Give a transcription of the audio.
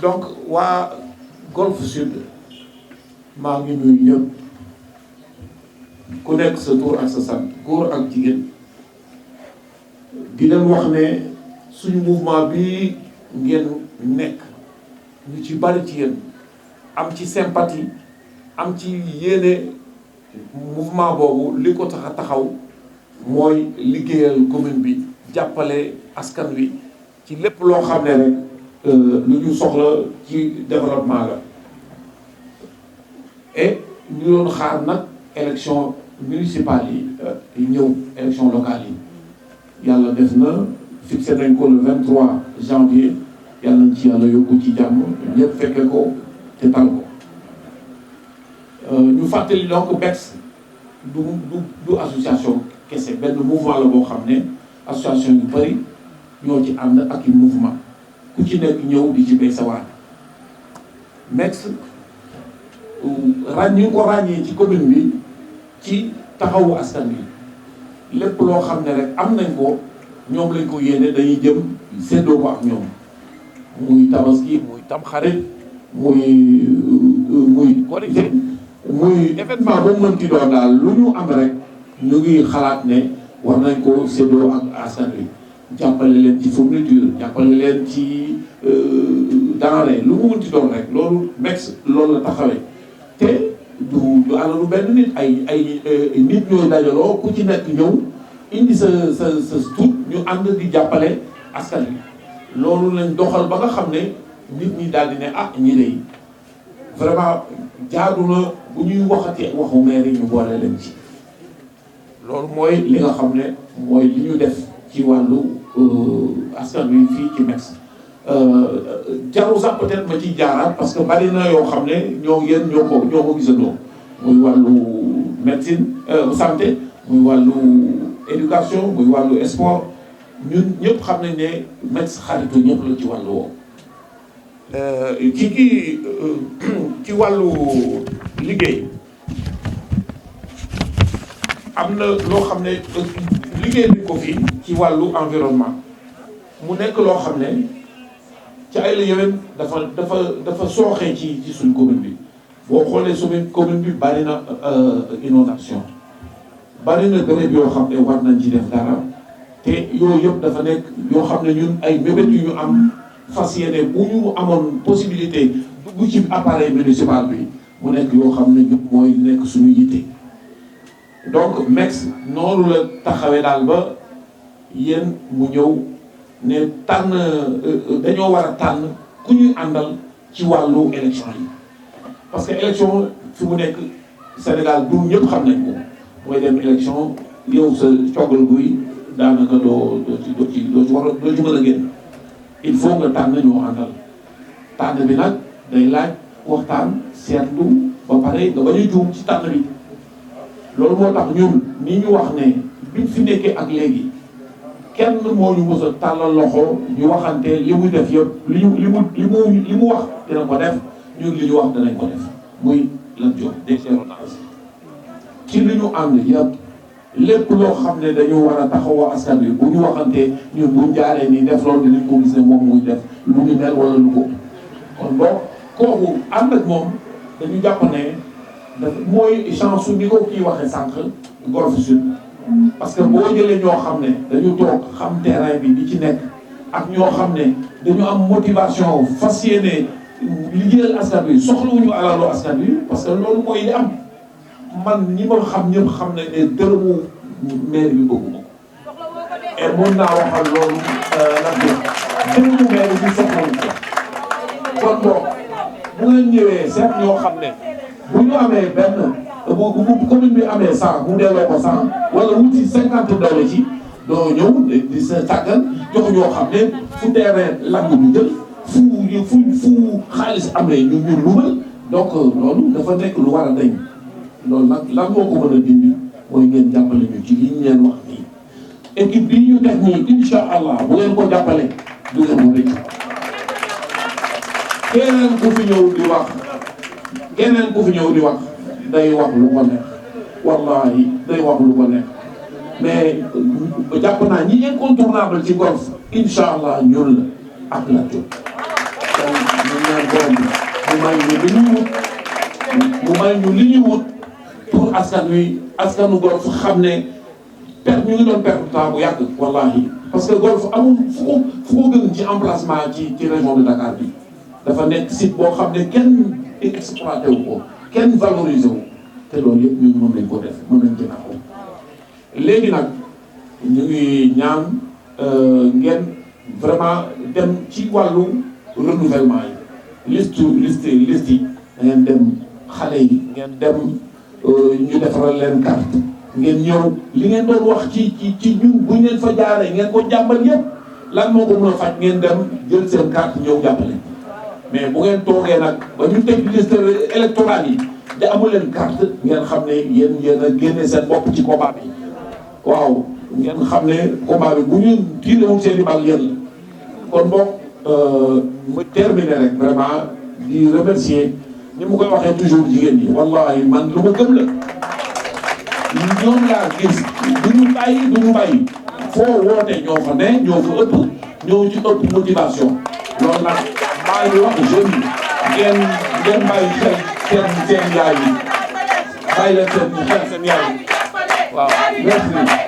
donc waa Golf Sud maa ngi nuyu ñëpp ku nekk sa tur ak sa sant góor ak jigéen di leen wax ne suñu mouvement bi ngeen nekk ñu ci bari ci yéen am ci sympathie am ci yéene mouvement boobu li ko tax a taxaw mooy liggéeyal commune bi jàppale askan wi ci lépp loo xam ne rek lu ñu soxla ci développement la et ñu doon xaar nag élection municipale yi ñëw élection locale yi yàlla def na fixé nañ ko le 23 janvier yàlla nañ ci yàlla yóbbu ci jàmm ñëpp fekke ko te tal ko ñu fàttali donc BEX du association kese benn mouvement la boo xam ne association yu bëri ñoo ci ànd ak i mouvement ku ci nekk ñëw di ci béy sa waar BEX ñu ko ràññee ci commune bi ci taxawu askan bi lépp loo xam ne rek am nañ ko ñoom lañ ko yéene dañuy jëm séddoo ko ak ñoom muy tabaski muy tamxarit muy korité muy événement boobu mën ci doon daal lu ñu am rek ñu ngi xalaat ne war nañ ko séddoo ak askan wi jàppale leen ci fourniture jàppale leen ci denrée lu mu mën ci doon rek loolu BEX loolu la taxawee te du alalu benn nit ay nit ñooy dajaloo ku ci nekk ñëw indi sa tuut ñu ànd di jàppale askan wi loolu lañ doxal ba nga xam ne nit ñi daal di ne ah ñi lay vraiment jaadu na bu ñuy waxatee waxu maire yi ñu boole leen ci loolu mooy li nga xam ne mooy li ñu def ci wàllu askan wi fii ci BEX jaru sax peut-être ma ciy jaaraat parce que bari na yoo xam ne ñoo ko gisandoo muy wàllu médecine santé muy wàllu éducation muy wàllu sport ñun ñëpp xam nañ ne BEX xaritu ñëpp la ci wàllu woowu ci wàllu liggéey am na loo xam ne liggéey bi ko fii ci wàllu environnement mu nekk loo xam ne ci ay la yowén dafa sooxee ci suñ commune bi boo xoolee suñu commune bi bari na inondation bari na béréb yoo xam ne war nañ ci def dara te yooyu yëpp dafa nekk yoo xam ne ñun ay mébét yu ñu am fas yéene bu ñu amoon possibilité dugg ci appareil municipal bi mu nekk yoo xam ne ñun mooy nekk suñu yitte donc BEX noonu la taxawee daal ba yéen mu ñëw ne tànn dañoo war a tànn ku ñuy àndal ci wàllu élection yi parce que élection fi mu nekk Sénégal du ñëpp xam nañ ko mooy dem élection yow sa coggal guy daanaka doo ci mën a génn il faut nga tànn ñoo àndal tànn bi nag day laaj waxtaan seetlu ba pare nga bañ a juum ci tànn bi loolu moo tax ñun ni ñu wax ne biñ fi nekkee ak léegi kenn moo ñu mës a tàllal loxo ñu waxante li muy def yëpp li mu wax dina ko def ñun li ñu wax danañ ko def muy lan jox d'excellence ci li ñu ànd yëpp lépp loo xam ne dañu war a taxawoo askan wi bu ñu waxante ñun buñ jaaree nii def loolu dinañ ko gis ne moom muy def lu ñu mel wala lu ko kon donc kooku ànd ak moom dañu jàpp ne dafa mooy chance su ni ko kii waxee sànq Golf Sud parce que boo jëlee ñoo xam ne dañu toog xam terrain bi di ci nekk ak ñoo xam ne dañu am motivation fas yéene liggéeyal askan wi soxlawuñu alalu askan wi parce que loolu mooy li am man ñi ma xam ñëpp xam nañ ne dërëmu maire bi bëgguma ko et mun naa waxal loolu nag dërëmu maire bi soxlawuñu ko kon boog bu ngeen ñëwee seet ñoo xam ne bu ñu amee benn bu commune bi amee 100 mu delloo ko 100 wala wuti 50 doole ci doo ñëw di sa tàggal jox ñoo xam ne fu terrain lang ñu jël fu xaalis amee ñu lumal donc loolu dafa nekk lu war a dañ loolu nag lan moo ko mën a dindi mooy ngeen jàppale ñu ci li ñu leen wax nii équipe bi ñu def nii incha allah bu ngeen ko jàppale du ngeen ko rëcc keneen ku fi ñëw di wax day wax lu ko neex wallahi day wax lu ko neex mais jàpp naa ñi incontournable ci golf incha allah ñun la ak la jóg borom bi mu may ñu li ñuy wut mu may ñu li ñuy wut pour askanu Golf xam ne ñu ngi doon perdre temps bu yàgg wallahi parce que Golf amul fu ko gën ci emplacement ci région de Dakar bi dafa nekk site boo xam ne kenn exploité wu ko kenn valorisé wu te loolu yëpp ñun moom lañ ko def mën nañ ci naxaw léegi nag ñu ngi ñaan ngeen vraiment dem ci wàllu renouvellement yi liste yi da ngeen dem xale yi ngeen dem ñu defaral leen carte ngeen ñëw li ngeen doon wax ci ñun bu ñu leen fa jaaree ngeen ko jàmbal yëpp lan moo ko mën a faj ngeen dem jël seen carte ñëw jàppale mais bu ngeen toogee nag ba ñu teg liste électorale yi te amul leen carte ngeen xam ne yéen a génne seen bopp ci combat bi waaw ngeen xam ne combat bi bu ñu tiirewul seen i bal yéen kon boog ma terminer rek vraiment di remercier ni mu koy waxee toujours jigéen ñi wallahi man lu ma gëm la ñoom laa gis du ñu bàyyi foo woote ñoo fa ne ñoo fa ëpp ñoo ci ëpp motivation loolu nag maa ngi wax jeunes yi ngeen bàyyi xel seen yaay yi bàyyi leen seen yaay yi waaw merci